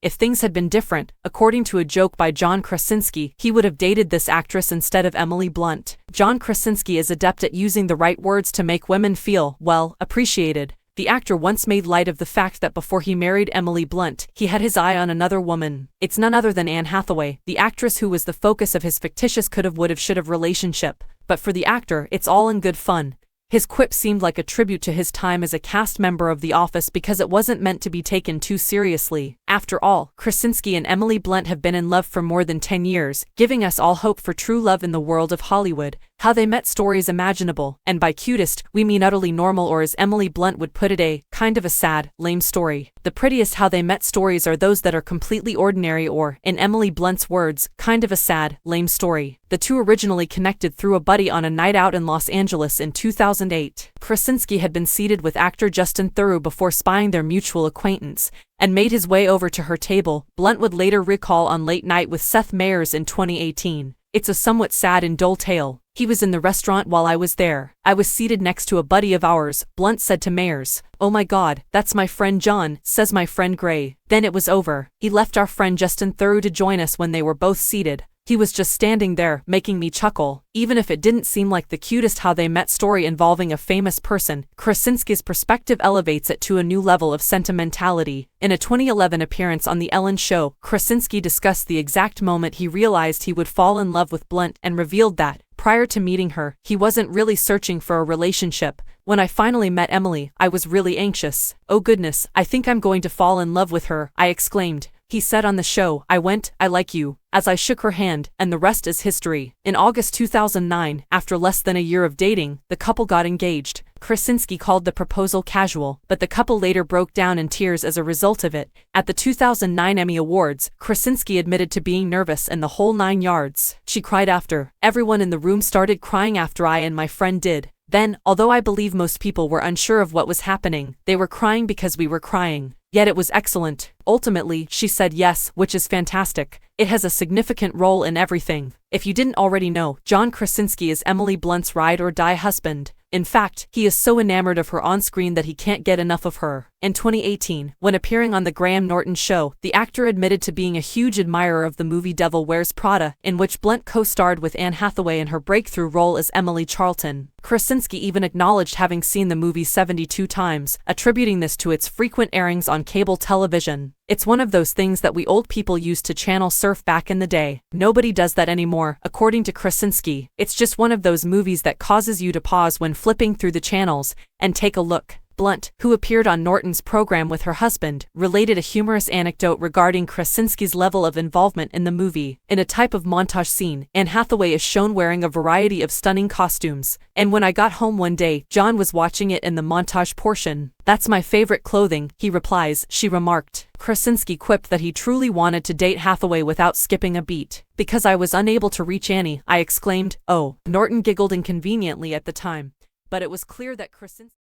If things had been different, according to a joke by John Krasinski, he would have dated this actress instead of Emily Blunt. John Krasinski is adept at using the right words to make women feel, well, appreciated. The actor once made light of the fact that before he married Emily Blunt, he had his eye on another woman. It's none other than Anne Hathaway, the actress who was the focus of his fictitious could've would've should've relationship. But for the actor, it's all in good fun. His quip seemed like a tribute to his time as a cast member of The Office because it wasn't meant to be taken too seriously. After all, Krasinski and Emily Blunt have been in love for more than 10 years, giving us all hope for true love in the world of Hollywood. How they met stories imaginable, and by cutest, we mean utterly normal, or as Emily Blunt would put it, a kind of a sad, lame story. The prettiest how they met stories are those that are completely ordinary, or, in Emily Blunt's words, kind of a sad, lame story. The two originally connected through a buddy on a night out in Los Angeles in 2008. Krasinski had been seated with actor Justin Theroux before spying their mutual acquaintance, and made his way over to her table, Blunt would later recall on Late Night with Seth Meyers in 2018. It's a somewhat sad and dull tale. He was in the restaurant while I was there. I was seated next to a buddy of ours, Blunt said to Meyers. Oh my God, that's my friend John, says my friend Gray. Then it was over. He left our friend Justin Theroux to join us when they were both seated. He was just standing there, making me chuckle. Even if it didn't seem like the cutest how they met story involving a famous person, Krasinski's perspective elevates it to a new level of sentimentality. In a 2011 appearance on The Ellen Show, Krasinski discussed the exact moment he realized he would fall in love with Blunt and revealed that, prior to meeting her, he wasn't really searching for a relationship. When I finally met Emily, I was really anxious. Oh goodness, I think I'm going to fall in love with her, I exclaimed. He said on the show, I went, I like you, as I shook her hand, and the rest is history. In August 2009, after less than a year of dating, the couple got engaged. Krasinski called the proposal casual, but the couple later broke down in tears as a result of it. At the 2009 Emmy Awards, Krasinski admitted to being nervous and the whole 9 yards. She cried after. Everyone in the room started crying after I and my friend did. Then, although I believe most people were unsure of what was happening, they were crying because we were crying. Yet it was excellent. Ultimately, she said yes, which is fantastic. It has a significant role in everything. If you didn't already know, John Krasinski is Emily Blunt's ride-or-die husband. In fact, he is so enamored of her on-screen that he can't get enough of her. In 2018, when appearing on The Graham Norton Show, the actor admitted to being a huge admirer of the movie Devil Wears Prada, in which Blunt co-starred with Anne Hathaway in her breakthrough role as Emily Charlton. Krasinski even acknowledged having seen the movie 72 times, attributing this to its frequent airings on cable television. It's one of those things that we old people used to channel surf back in the day. Nobody does that anymore, according to Krasinski. It's just one of those movies that causes you to pause when flipping through the channels and take a look. Blunt, who appeared on Norton's program with her husband, related a humorous anecdote regarding Krasinski's level of involvement in the movie. In a type of montage scene, Anne Hathaway is shown wearing a variety of stunning costumes. And when I got home one day, John was watching it in the montage portion. That's my favorite clothing, he replies, she remarked. Krasinski quipped that he truly wanted to date Hathaway without skipping a beat. Because I was unable to reach Annie, I exclaimed, oh. Norton giggled inconveniently at the time. But it was clear that Krasinski